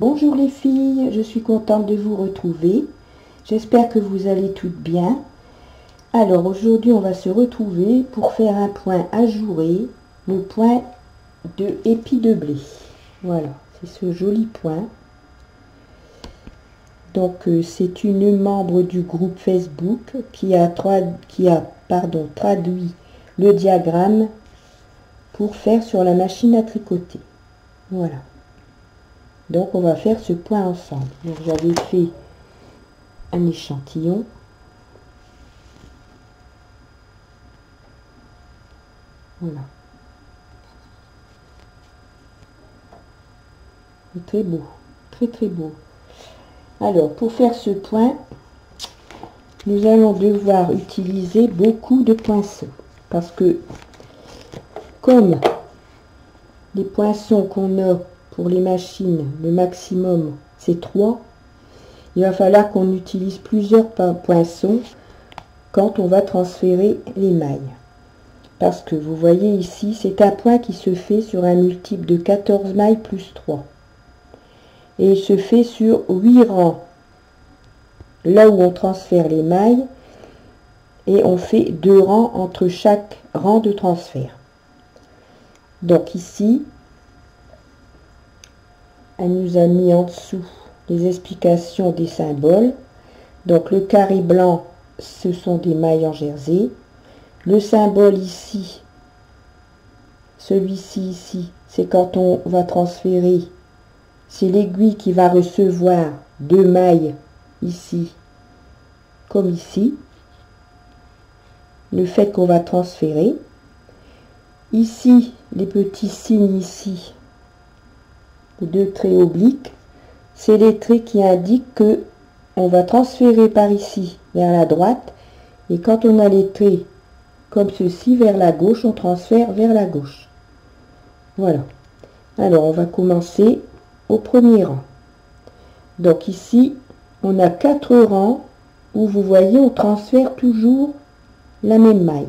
Bonjour les filles, je suis contente de vous retrouver. J'espère que vous allez toutes bien. Alors aujourd'hui on va se retrouver pour faire un point ajouré, le point de épi de blé. Voilà, c'est ce joli point. Donc c'est une membre du groupe Facebook qui a traduit le diagramme pour faire sur la machine à tricoter. Voilà. Donc on va faire ce point ensemble. Donc j'avais fait un échantillon. Voilà. C'est très beau. Très très beau. Alors pour faire ce point, nous allons devoir utiliser beaucoup de poinçons. Parce que comme les poinçons qu'on a pour les machines, le maximum c'est 3, il va falloir qu'on utilise plusieurs poinçons quand on va transférer les mailles. Parce que vous voyez ici, c'est un point qui se fait sur un multiple de 14 mailles plus 3. Et il se fait sur 8 rangs. Là où on transfère les mailles, et on fait 2 rangs entre chaque rang de transfert. Donc ici, elle nous a mis en dessous les explications des symboles. Donc le carré blanc, ce sont des mailles en jersey. Le symbole ici, celui-ci ici, c'est quand on va transférer, c'est l'aiguille qui va recevoir 2 mailles ici, comme ici. Le fait qu'on va transférer. Ici, les petits signes ici, les 2 traits obliques, c'est les traits qui indiquent que on va transférer par ici vers la droite, et quand on a les traits comme ceci vers la gauche, on transfère vers la gauche. Voilà. Alors on va commencer au premier rang. Donc ici, on a 4 rangs où vous voyez, on transfère toujours la même maille.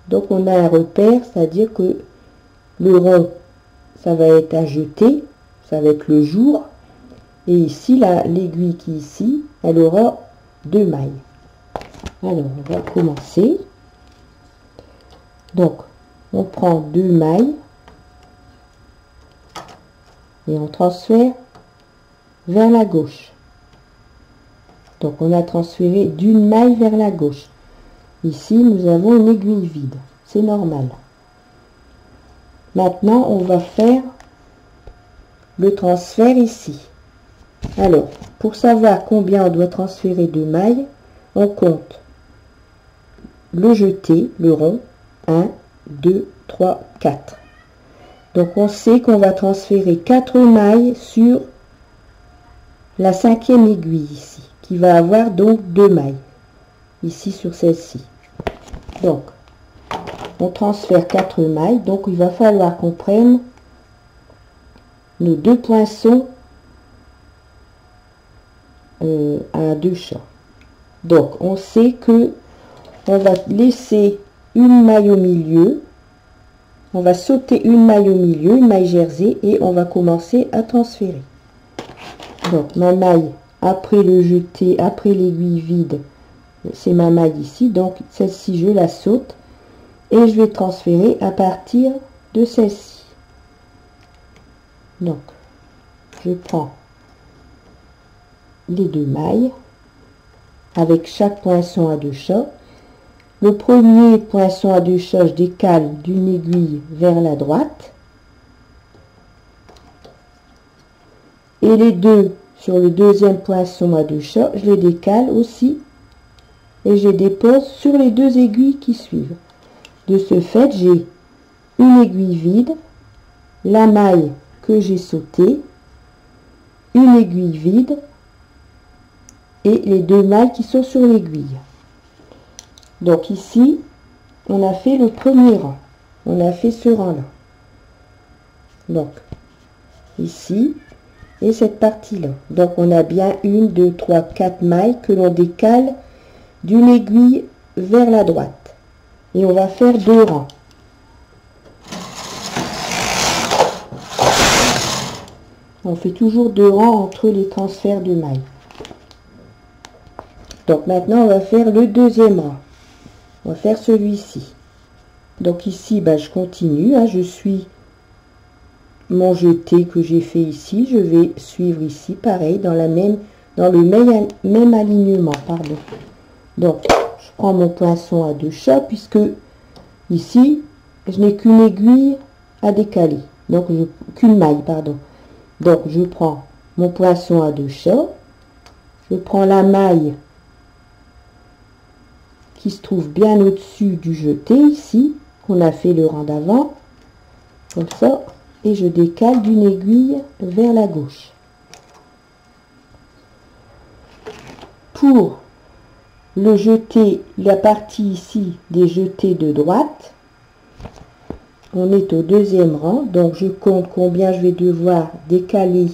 Donc on a un repère, c'est-à-dire que le rond, ça va être à jeter, ça va être le jour. Et ici, l'aiguille qui est ici, elle aura 2 mailles. Alors, on va commencer. Donc, on prend 2 mailles et on transfère vers la gauche. Donc, on a transféré d'une maille vers la gauche. Ici, nous avons une aiguille vide. C'est normal. Maintenant, on va faire le transfert ici. Alors, pour savoir combien on doit transférer de mailles, on compte le jeté, le rond, 1, 2, 3, 4. Donc, on sait qu'on va transférer 4 mailles sur la 5e aiguille ici, qui va avoir donc 2 mailles, ici sur celle-ci. Donc, on transfère 4 mailles, donc il va falloir qu'on prenne nos 2 poinçons à 2 chats. Donc on sait que on va laisser une maille au milieu, on va sauter une maille au milieu, une maille jersey, et on va commencer à transférer. Donc ma maille après le jeté, après l'aiguille vide, c'est ma maille ici, donc celle-ci je la saute et je vais transférer à partir de celle-ci. Donc je prends les 2 mailles avec chaque poinçon à 2 chats. Le premier poinçon à 2 chats, je décale d'une aiguille vers la droite, et les 2 sur le deuxième poinçon à 2 chats, je les décale aussi et je les dépose sur les 2 aiguilles qui suivent. De ce fait, j'ai une aiguille vide, la maille que j'ai sautée, une aiguille vide et les 2 mailles qui sont sur l'aiguille. Donc ici, on a fait le premier rang. On a fait ce rang-là. Donc, ici, et cette partie-là. Donc, on a bien 1, 2, 3, 4 mailles que l'on décale d'une aiguille vers la droite. Et on va faire 2 rangs. On fait toujours 2 rangs entre les transferts de mailles. Donc maintenant on va faire le deuxième rang. On va faire celui-ci. Donc ici je continue, hein, je suis mon jeté que j'ai fait ici, je vais suivre ici pareil dans le même alignement, pardon. Donc je prends mon poinçon à 2 chats puisque ici je n'ai qu'une aiguille à décaler, donc qu'une maille, pardon. Donc je prends mon poinçon à 2 chats, je prends la maille qui se trouve bien au-dessus du jeté ici, qu'on a fait le rang d'avant, comme ça, et je décale d'une aiguille vers la gauche. Pour le jeté, la partie ici des jetés de droite, on est au deuxième rang, donc je compte combien je vais devoir décaler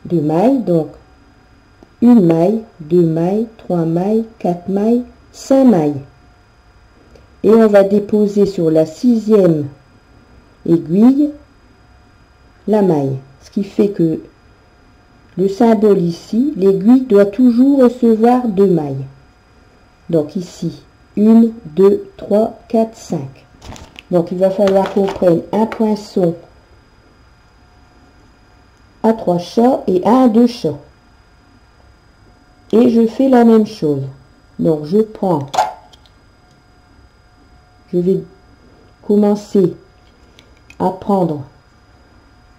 de mailles. Donc 1 maille, 2 mailles, 3 mailles, 4 mailles, 5 mailles. Et on va déposer sur la 6e aiguille la maille. Ce qui fait que le symbole ici, l'aiguille doit toujours recevoir 2 mailles. Donc ici, 1, 2, 3, 4, 5. Donc il va falloir qu'on prenne un poinçon à 3 chats et un à 2 chats. Et je fais la même chose. Donc je vais commencer à prendre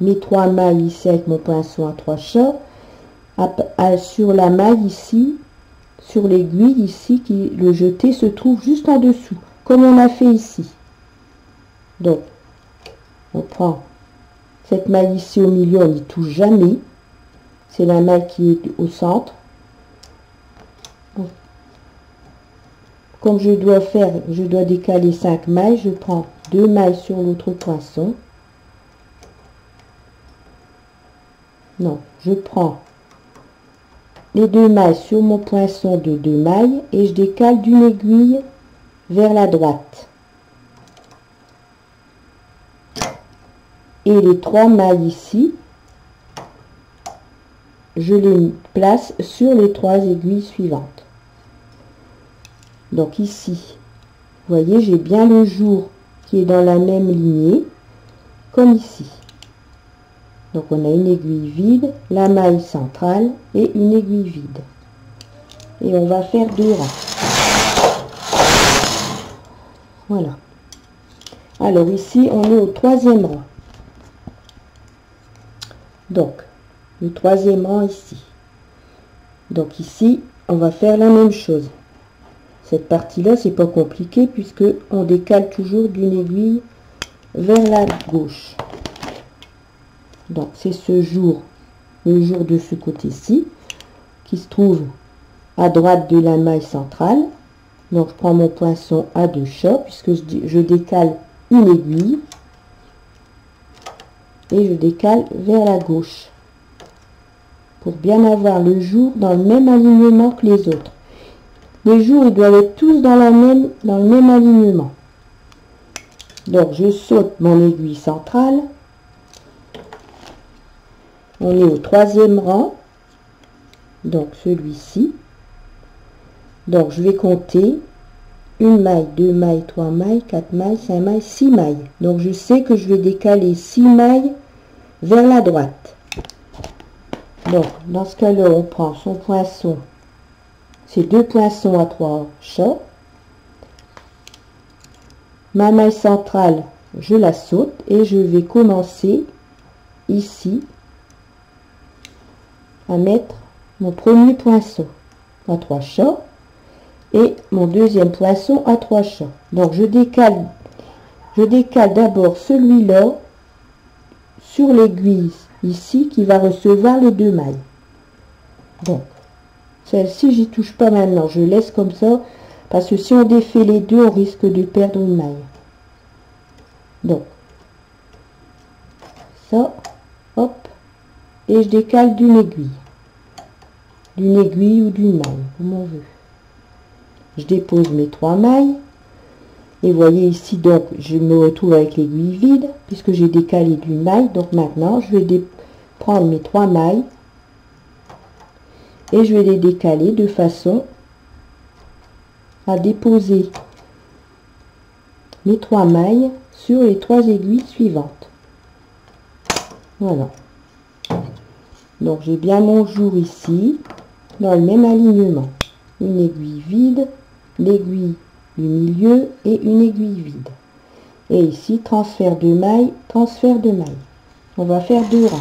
mes 3 mailles ici avec mon poinçon à 3 chats, sur la maille ici, sur l'aiguille ici, le jeté se trouve juste en dessous, comme on a fait ici. Donc, on prend cette maille ici au milieu, on n'y touche jamais. C'est la maille qui est au centre. Donc, comme je dois décaler 5 mailles, je prends 2 mailles sur l'autre poinçon. Non, je prends les 2 mailles sur mon poinçon de 2 mailles et je décale d'une aiguille vers la droite. Et les 3 mailles ici, je les place sur les 3 aiguilles suivantes. Donc ici, vous voyez, j'ai bien le jour qui est dans la même lignée, comme ici. Donc on a une aiguille vide, la maille centrale et une aiguille vide. Et on va faire 2 rangs. Voilà. Alors ici, on est au 3e rang. Donc, le 3e rang ici. Donc ici, on va faire la même chose. Cette partie-là, c'est pas compliqué puisque on décale toujours d'une aiguille vers la gauche. Donc, c'est le jour de ce côté-ci, qui se trouve à droite de la maille centrale. Donc, je prends mon poinçon à 2 chats puisque je décale une aiguille. Et je décale vers la gauche pour bien avoir le jour dans le même alignement que les autres. Les jours, ils doivent être tous dans le même alignement. Donc je saute mon aiguille centrale. On est au 3e rang, donc celui-ci. Donc je vais compter 1 maille, 2 mailles, 3 mailles, 4 mailles, 5 mailles, 6 mailles. Donc je sais que je vais décaler 6 mailles vers la droite. Donc dans ce cas-là, on prend son poinçon, ces 2 poinçons à 3 chats. Ma maille centrale, je la saute et je vais commencer ici à mettre mon premier poinçon à 3 chats et mon deuxième poinçon à 3 chats. Donc je décale d'abord celui-là sur l'aiguille ici qui va recevoir les 2 mailles. Donc celle-ci, j'y touche pas maintenant, je laisse comme ça parce que si on défait les deux, on risque de perdre une maille. Donc ça, hop, et je décale d'une aiguille ou d'une maille, comme on veut. Je dépose mes 3 mailles et vous voyez ici, donc je me retrouve avec l'aiguille vide puisque j'ai décalé d'une maille. Donc maintenant je vais prendre mes 3 mailles et je vais les décaler de façon à déposer mes 3 mailles sur les 3 aiguilles suivantes. Voilà. Donc j'ai bien mon jour ici dans le même alignement. Une aiguille vide, l'aiguille du milieu et une aiguille vide. Et ici transfert de mailles, transfert de mailles. On va faire 2 rangs.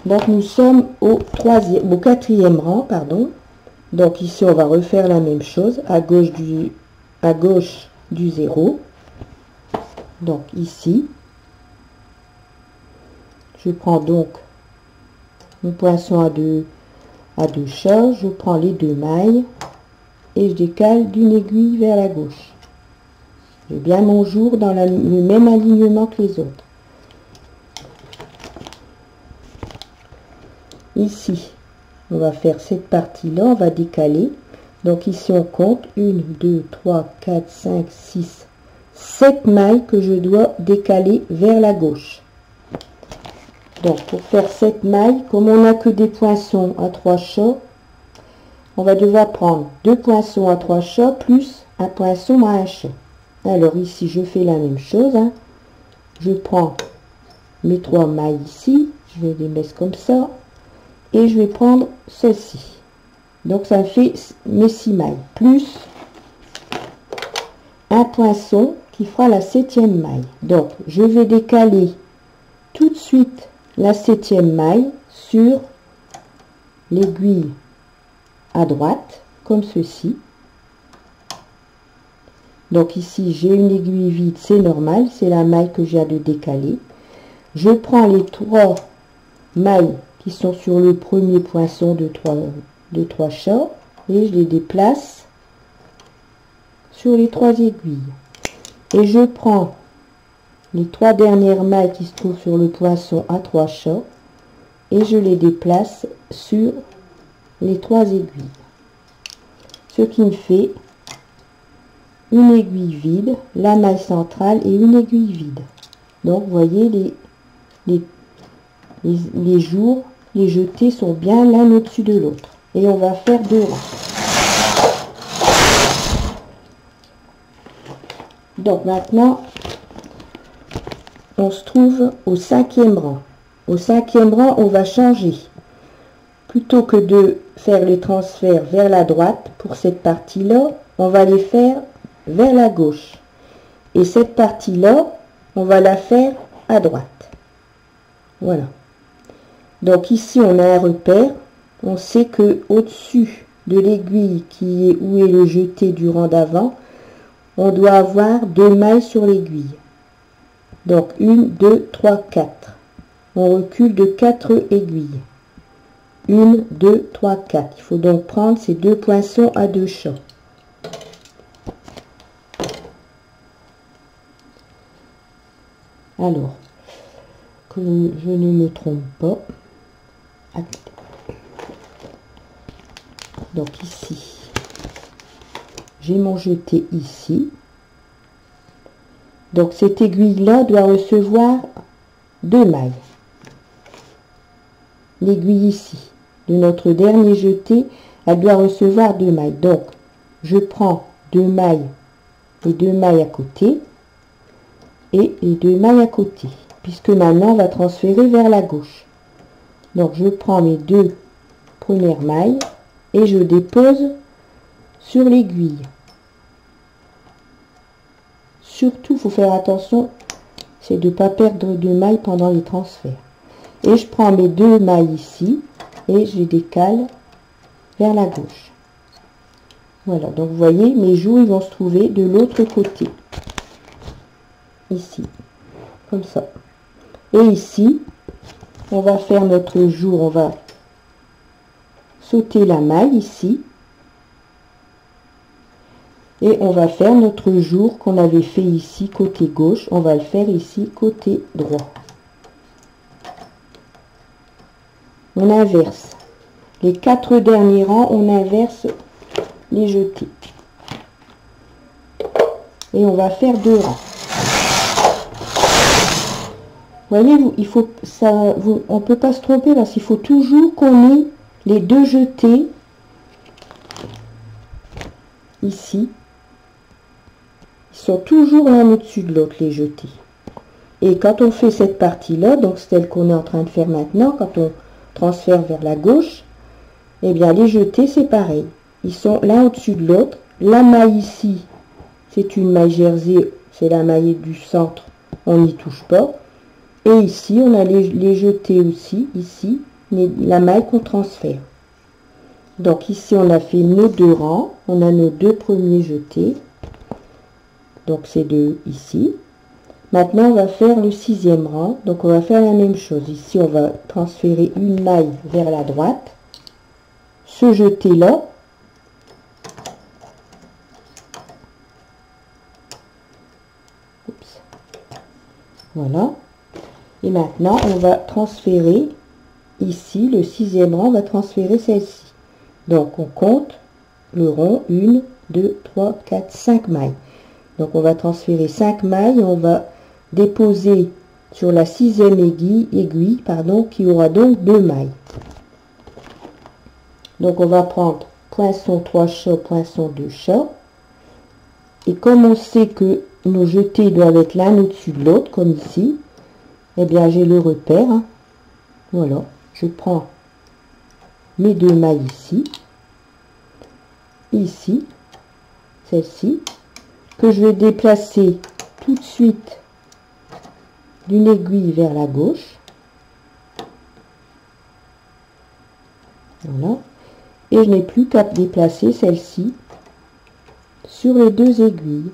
Donc nous sommes au 4e rang, pardon. Donc ici on va refaire la même chose à gauche du 0. Donc ici je prends donc mon poinçon à deux charges, je prends les 2 mailles et je décale d'une aiguille vers la gauche. J'ai bien mon jour dans le même alignement que les autres. Ici on va faire cette partie là, on va décaler. Donc ici on compte 1 2 3 4 5 6 7 mailles que je dois décaler vers la gauche. Donc pour faire 7 mailles, comme on n'a que des poinçons à 3 chats, on va devoir prendre 2 poinçons à 3 chats plus un poinçon à un chat. Alors ici je fais la même chose, hein. Je prends mes 3 mailles ici, je vais les mettre comme ça, et je vais prendre ceci. Donc ça fait mes 6 mailles, plus un poinçon qui fera la 7e maille. Donc je vais décaler tout de suite la 7e maille sur l'aiguille à droite, comme ceci. Donc ici j'ai une aiguille vide, c'est normal, c'est la maille que j'ai à décaler. Je prends les 3 mailles qui sont sur le premier poinçon de 3 chats et je les déplace sur les 3 aiguilles. Et je prends les 3 dernières mailles qui se trouvent sur le poinçon à 3 chats et je les déplace sur les 3 aiguilles. Ce qui me fait une aiguille vide, la maille centrale et une aiguille vide. Donc vous voyez les jours, les jetés sont bien l'un au-dessus de l'autre. Et on va faire 2 rangs. Donc maintenant, on se trouve au 5e rang. Au 5e rang, on va changer. Plutôt que de faire les transferts vers la droite, pour cette partie-là, on va les faire vers la gauche. Et cette partie-là, on va la faire à droite. Voilà. Donc ici, on a un repère. On sait que au-dessus de l'aiguille qui est où est le jeté du rang d'avant, on doit avoir 2 mailles sur l'aiguille. Donc 1, 2, 3, 4. On recule de 4 aiguilles. 1, 2, 3, 4. Il faut donc prendre ces 2 poinçons à 2 chats. Alors, que je ne me trompe pas. Donc ici, j'ai mon jeté ici. Donc cette aiguille-là doit recevoir 2 mailles. L'aiguille ici, de notre dernier jeté, elle doit recevoir 2 mailles. Donc, je prends 2 mailles et 2 mailles à côté et les 2 mailles à côté, puisque maintenant on va transférer vers la gauche. Donc, je prends mes 2 premières mailles et je dépose sur l'aiguille. Surtout, il faut faire attention, c'est de ne pas perdre de mailles pendant les transferts. Et je prends mes 2 mailles ici et je les décale vers la gauche. Voilà, donc vous voyez, mes joues ils vont se trouver de l'autre côté. Ici, comme ça. Et ici, on va faire notre jour, on va sauter la maille ici. Et on va faire notre jour qu'on avait fait ici côté gauche, on va le faire ici côté droit. On inverse. Les 4 derniers rangs, on inverse les jetés. Et on va faire 2 rangs. Voyez, il faut ça, on peut pas se tromper parce qu'il faut toujours qu'on ait les deux jetés ici. Ils sont toujours l'un au-dessus de l'autre, les jetés. Et quand on fait cette partie-là, donc celle qu'on est en train de faire maintenant, quand on transfère vers la gauche, eh bien les jetés c'est pareil. Ils sont l'un au-dessus de l'autre. La maille ici, c'est une maille jersey, c'est la maille du centre, on n'y touche pas. Et ici, on a les jetés aussi, ici, la maille qu'on transfère. Donc ici, on a fait nos deux rangs, on a nos deux premiers jetés. Donc c'est deux ici. Maintenant, on va faire le 6e rang. Donc on va faire la même chose. Ici, on va transférer une maille vers la droite. Ce jeté-là. Voilà. Et maintenant, on va transférer ici, le 6e rang, on va transférer celle-ci. Donc, on compte le rond, 1, 2, 3, 4, 5 mailles. Donc, on va transférer 5 mailles, on va déposer sur la 6e aiguille, qui aura donc 2 mailles. Donc, on va prendre poinçon 3 chats, poinçon 2 chats. Et comme on sait que nos jetés doivent être l'un au-dessus de l'autre, comme ici, eh bien, j'ai le repère. Hein. Voilà, je prends mes 2 mailles ici, celle-ci, que je vais déplacer tout de suite d'une aiguille vers la gauche. Voilà. Et je n'ai plus qu'à déplacer celle-ci sur les 2 aiguilles,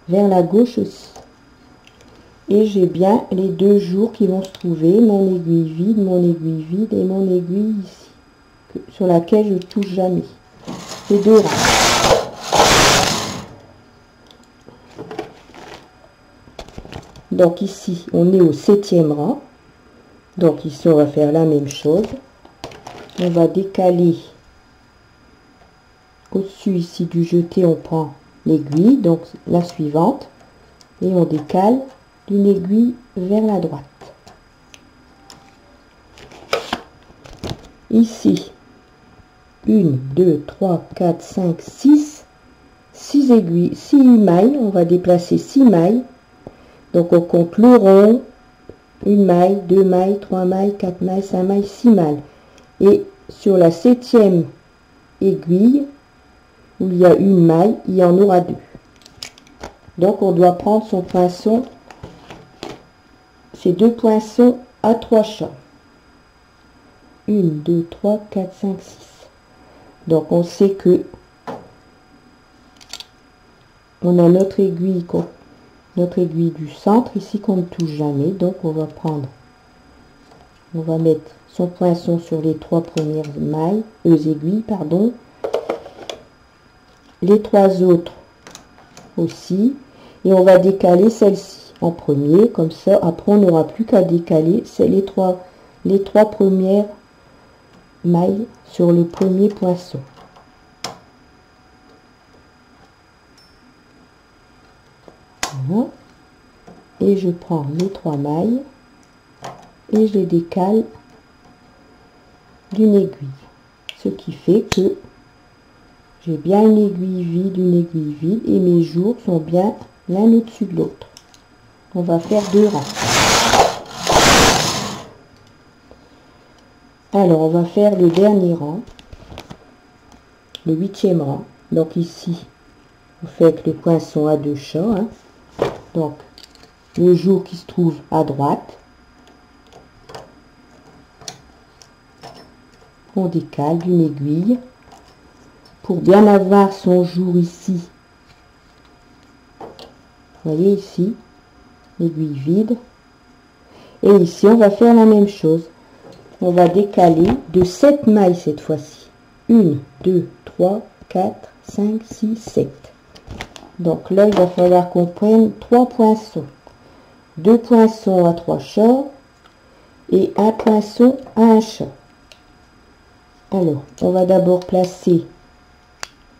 vers la gauche aussi. Et j'ai bien les 2 jours qui vont se trouver, mon aiguille vide et mon aiguille ici, sur laquelle je ne touche jamais. Les 2 rangs. Donc ici, on est au 7e rang. Donc ici, on va faire la même chose. On va décaler au-dessus ici du jeté, on prend l'aiguille, donc la suivante, et on décale d'une aiguille vers la droite. Ici, 1, 2, 3, 4, 5, 6 aiguilles, 6 mailles, on va déplacer 6 mailles. Donc on compte le rond, 1 maille, 2 mailles, 3 mailles, 4 mailles, 5 mailles, 6 mailles. Et sur la 7e aiguille, où il y a 1 maille, il y en aura 2. Donc on doit prendre son poinçon, ces 2 poinçons à 3 chats. 1, 2, 3, 4, 5, 6. Donc on sait que on a notre aiguille du centre ici qu'on ne touche jamais. Donc on va mettre son poinçon sur les 3 premières mailles, aiguilles, pardon. Les 3 autres aussi. Et on va décaler celle-ci en premier. Comme ça, après on n'aura plus qu'à décaler les trois premières mailles sur le premier poinçon. Voilà. Et je prends les 3 mailles et je les décale d'une aiguille. Ce qui fait que j'ai bien une aiguille vide et mes jours sont bien l'un au-dessus de l'autre. On va faire 2 rangs. Alors on va faire le dernier rang, le 8e rang. Donc ici, on fait avec le poinçon à 2 chats. Hein. Donc le jour qui se trouve à droite, on décale d'une aiguille pour bien avoir son jour ici. Vous voyez ici, l'aiguille vide. Et ici, on va faire la même chose. On va décaler de 7 mailles cette fois-ci. 1, 2, 3, 4, 5, 6, 7. Donc là, il va falloir qu'on prenne 3 poinçons. 2 poinçons à 3 chats et 1 poinçon à 1 chat. Alors, on va d'abord placer,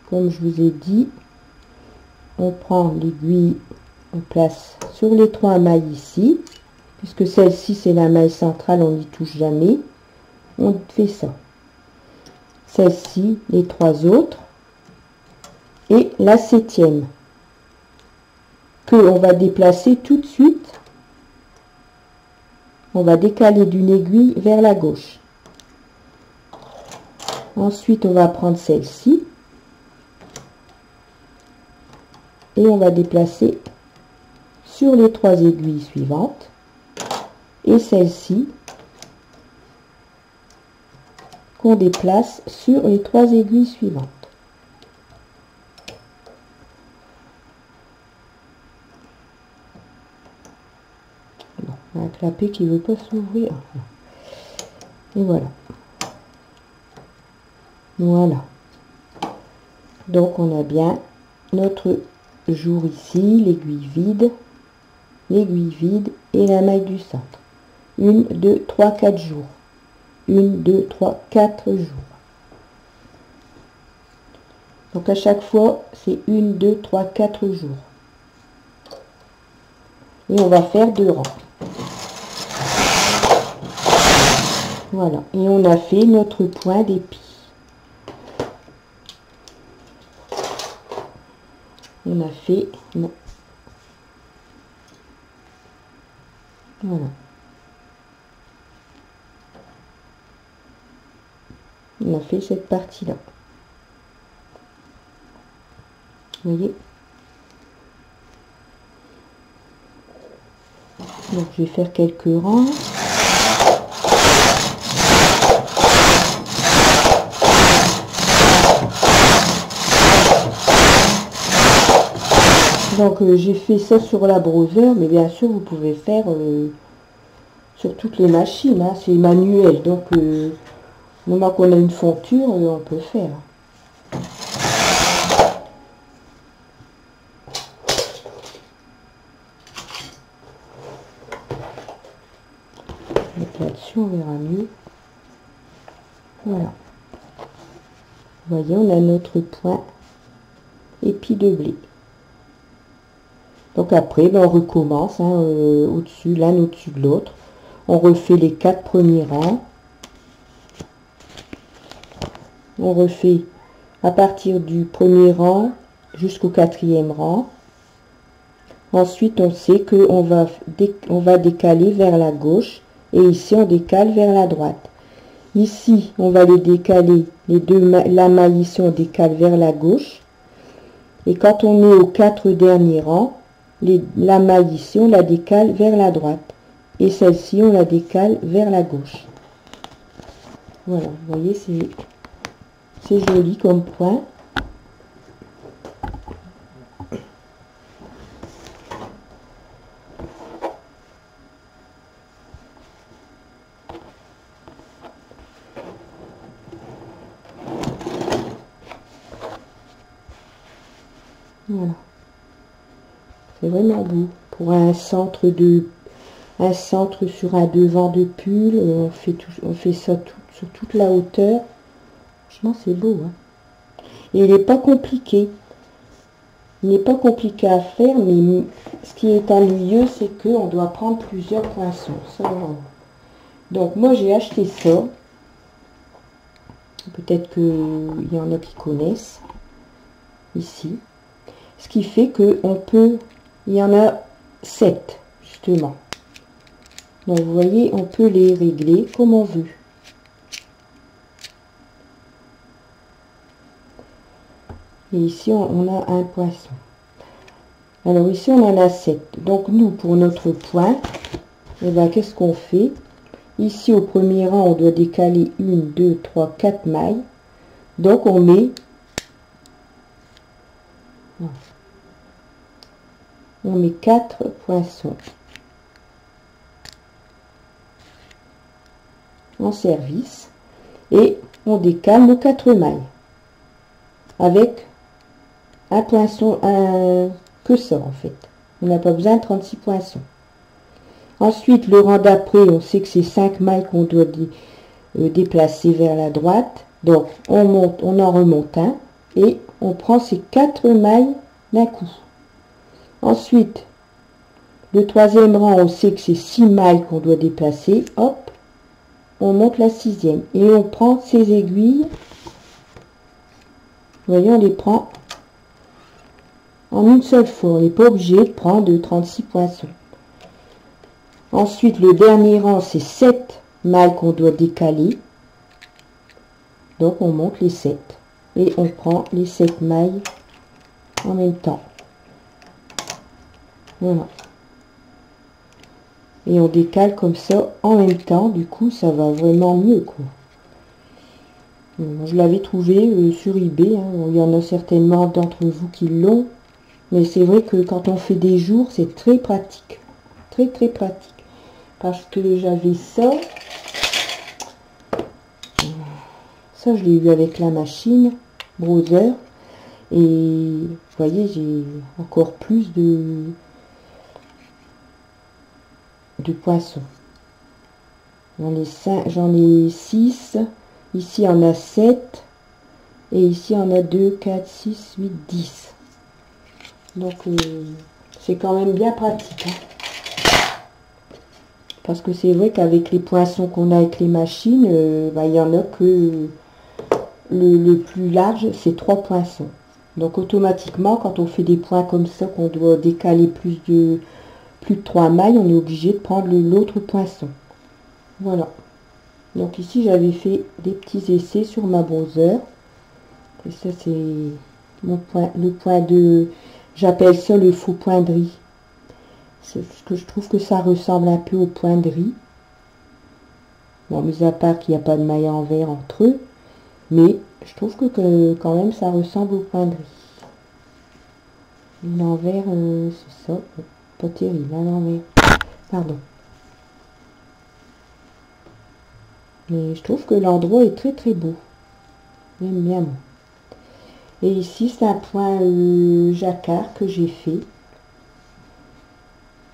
comme je vous ai dit, on prend l'aiguille, on place sur les 3 mailles ici, puisque celle-ci c'est la maille centrale, on n'y touche jamais, on fait ça. Celle-ci, les 3 autres, et la 7e que on va déplacer tout de suite. On va décaler d'une aiguille vers la gauche. Ensuite, on va prendre celle-ci et on va déplacer sur les 3 aiguilles suivantes, et celle-ci qu'on déplace sur les 3 aiguilles suivantes. Bon, un clapet qui ne veut pas s'ouvrir. Et voilà. Voilà. Donc on a bien notre jour ici, l'aiguille vide et la maille du centre. 1, 2, 3, 4 jours. 1, 2, 3, 4 jours. Donc à chaque fois, c'est 1, 2, 3, 4 jours. Et on va faire 2 rangs. Voilà. Et on a fait notre point d'épi. On a fait... Non. Voilà. On a fait cette partie-là. Vous voyez? Donc je vais faire quelques rangs. Donc j'ai fait ça sur la brosseur, mais bien sûr vous pouvez faire sur toutes les machines, hein, c'est manuel, donc au moment qu'on a une fonture, on peut faire. Là-dessus on verra mieux. Voilà. Vous voyez, on a notre point épi de blé. Donc après, ben, on recommence hein, au-dessus, l'un au-dessus de l'autre. On refait les 4 premiers rangs. On refait à partir du premier rang jusqu'au 4e rang. Ensuite, on sait qu'on va décaler vers la gauche. Et ici, on décale vers la droite. Ici, on va les décaler. La maille ici, on décale vers la gauche. Et quand on est aux 4 derniers rangs, la maille ici, on la décale vers la droite. Et celle-ci, on la décale vers la gauche. Voilà, vous voyez, c'est joli comme point. Voilà. C'est vraiment beau. Pour un centre sur un devant de pull, on fait ça sur toute la hauteur. Franchement, c'est beau. Hein. Et il n'est pas compliqué. Il n'est pas compliqué à faire, mais ce qui est ennuyeux, c'est qu'on doit prendre plusieurs poinçons. Ça, donc, moi, j'ai acheté ça. Peut-être qu'il y en a qui connaissent. Ici. Ce qui fait qu'on peut... Il y en a 7, justement. Donc, vous voyez, on peut les régler comme on veut. Et ici, on a un poisson. Alors, ici, on en a 7. Donc, nous, pour notre point, eh ben, qu'est-ce qu'on fait? Ici, au premier rang, on doit décaler 1, 2, 3, 4 mailles. Donc, on met... On met 4 poinçons en service et on décale nos 4 mailles avec un poinçon, que ça en fait. On n'a pas besoin de 36 poinçons. Ensuite, le rang d'après, on sait que c'est 5 mailles qu'on doit déplacer vers la droite. Donc, on en remonte un et on prend ces 4 mailles d'un coup. Ensuite, Le troisième rang, on sait que c'est 6 mailles qu'on doit déplacer. Hop, on monte la 6e et on prend ces aiguilles. Vous voyez, on les prend en une seule fois. On n'est pas obligé de prendre 36 poinçons. Ensuite, le dernier rang, c'est 7 mailles qu'on doit décaler. Donc, on monte les 7. Et on prend les 7 mailles en même temps. Voilà. Et on décale comme ça en même temps. Du coup, ça va vraiment mieux, quoi. Je l'avais trouvé sur eBay. Hein. Il y en a certainement d'entre vous qui l'ont. Mais c'est vrai que quand on fait des jours, c'est très pratique. Très, très pratique. Parce que j'avais ça. Ça, je l'ai eu avec la machine Brother. Et vous voyez, j'ai encore plus de poinçons. J'en ai 6. Ici, on a 7. Et ici, on a 2, 4, 6, 8, 10. Donc, c'est quand même bien pratique. Hein. Parce que c'est vrai qu'avec les poinçons qu'on a avec les machines, il y en a que le plus large, c'est 3 poinçons. Donc, automatiquement, quand on fait des points comme ça, qu'on doit décaler plus de 3 mailles, on est obligé de prendre l'autre poinçon. Voilà. Donc ici, j'avais fait des petits essais sur ma Brother. Et ça, c'est le point de... J'appelle ça le faux point de riz. C'est ce que je trouve que ça ressemble un peu au point de riz. Bon, mis à part qu'il n'y a pas de maille envers entre eux. Mais je trouve que quand même, ça ressemble au point de riz. L'envers, c'est ça. Pas terrible, à l'envers. Pardon. Mais je trouve que l'endroit est très très beau. J'aime bien moi. Et ici, c'est un point jacquard que j'ai fait.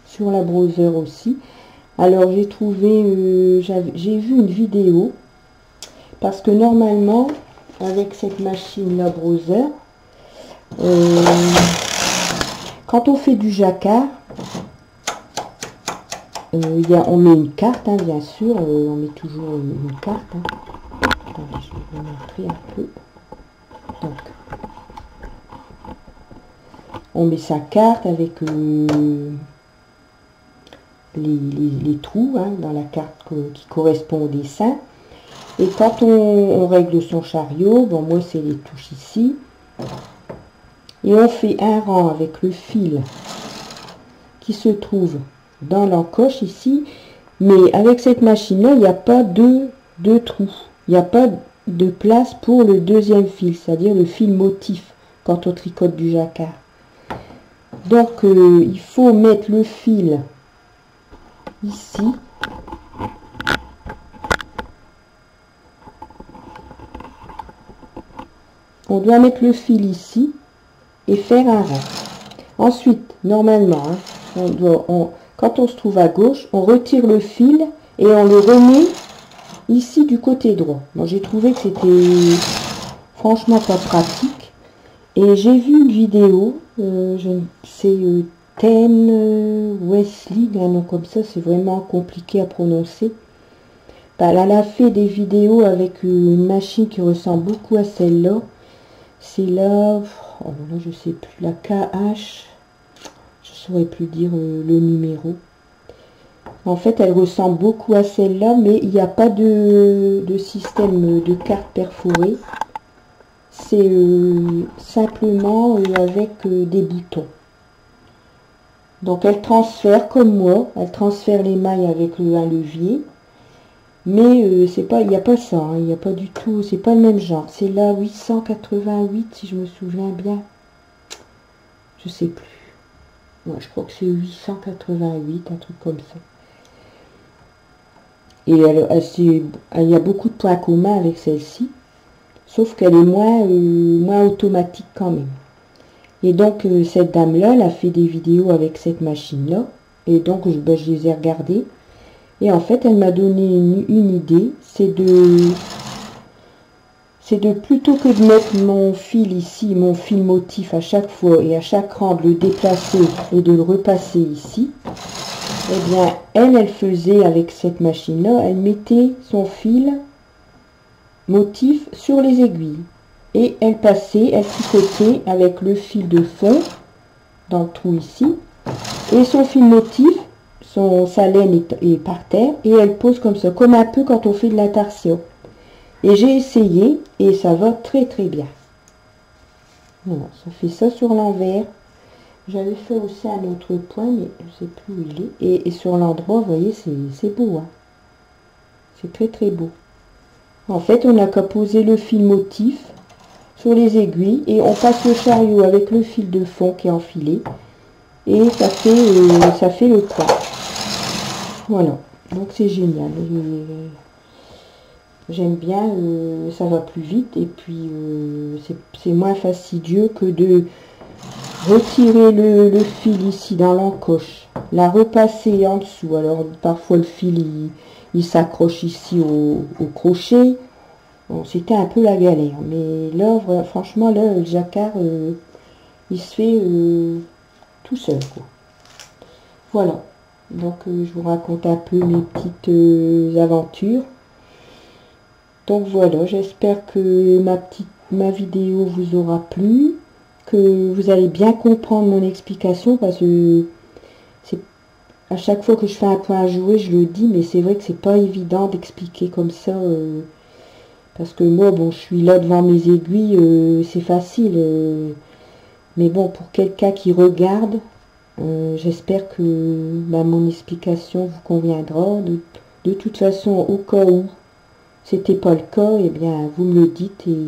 Sur la Brother aussi. Alors, j'ai trouvé... j'ai vu une vidéo. Parce que normalement, avec cette machine la Brother, quand on fait du jacquard, on met une carte, hein, bien sûr. On met toujours une carte. Hein. Attendez, je vais vous montrer un peu. Donc, on met sa carte avec les trous hein, dans la carte qui correspond au dessin. Et quand on règle son chariot, bon, moi, c'est les touches ici. Et on fait un rang avec le fil qui se trouve dans l'encoche ici, mais avec cette machine là il n'y a pas de trous, il n'y a pas de place pour le deuxième fil, c'est-à-dire le fil motif quand on tricote du jacquard. Donc il faut mettre le fil ici, on doit mettre le fil ici et faire un rang. Ensuite normalement hein, quand on se trouve à gauche, on retire le fil et on le remet ici du côté droit. Moi, j'ai trouvé que c'était franchement pas pratique. Et j'ai vu une vidéo, c'est Ten Wesley, un nom comme ça, c'est vraiment compliqué à prononcer. Elle a fait des vidéos avec une machine qui ressemble beaucoup à celle-là. C'est là, oh là, je sais plus, la KH. Je ne saurais plus dire le numéro. En fait, elle ressemble beaucoup à celle-là, mais il n'y a pas de système de carte perforée. C'est simplement avec des boutons. Donc, elle transfère comme moi. Elle transfère les mailles avec un levier. Mais c'est pas, il n'y a pas ça. Hein, il n'y a pas du tout. C'est pas le même genre. C'est la 888, si je me souviens bien. Je sais plus. Ouais, je crois que c'est 888, un truc comme ça. Et il y a beaucoup de points communs avec celle-ci, sauf qu'elle est moins automatique quand même. Et donc, cette dame-là, elle a fait des vidéos avec cette machine-là, et donc, je les ai regardées. Et en fait, elle m'a donné une idée, c'est c'est de plutôt que de mettre mon fil ici, mon fil motif à chaque fois et à chaque rang de le déplacer et de le repasser ici, eh bien elle faisait avec cette machine là, elle mettait son fil motif sur les aiguilles et elle passait, elle tricotait avec le fil de fond dans le trou ici et son fil motif, sa laine est par terre et elle pose comme ça, comme un peu quand on fait de l'intarsia. Et j'ai essayé et ça va très bien. Voilà, ça fait ça sur l'envers. J'avais fait aussi un autre point, mais je ne sais plus où il est. Et sur l'endroit, vous voyez, c'est beau. Hein. C'est très beau. En fait, on n'a qu'à poser le fil motif sur les aiguilles et on passe le chariot avec le fil de fond qui est enfilé. Et ça fait le point. Voilà, donc c'est génial. J'aime bien, ça va plus vite et puis c'est moins fastidieux que de retirer le fil ici dans l'encoche, la repasser en dessous. Alors parfois le fil il s'accroche ici au crochet. Bon, c'était un peu la galère, mais là franchement là le jacquard il se fait tout seul quoi. Voilà, donc je vous raconte un peu mes petites aventures. Donc voilà, j'espère que ma vidéo vous aura plu, que vous allez bien comprendre mon explication, parce que c'est à chaque fois que je fais un point à jouer, je le dis, mais c'est vrai que c'est pas évident d'expliquer comme ça, parce que moi, bon, je suis là devant mes aiguilles, c'est facile, mais bon, pour quelqu'un qui regarde, j'espère que mon explication vous conviendra. De toute façon, au cas où c'était pas le cas, et bien vous me le dites et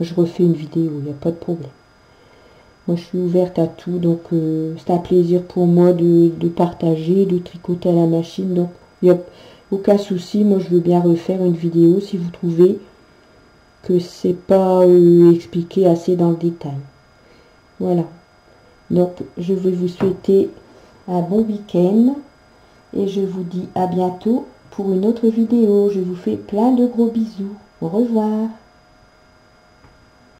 je refais une vidéo, il n'y a pas de problème. Moi je suis ouverte à tout, donc c'est un plaisir pour moi de partager, de tricoter à la machine, donc il n'y a aucun souci. Moi je veux bien refaire une vidéo si vous trouvez que c'est pas expliqué assez dans le détail. Voilà, donc je vais vous souhaiter un bon week-end et je vous dis à bientôt pour une autre vidéo. Je vous fais plein de gros bisous. Au revoir.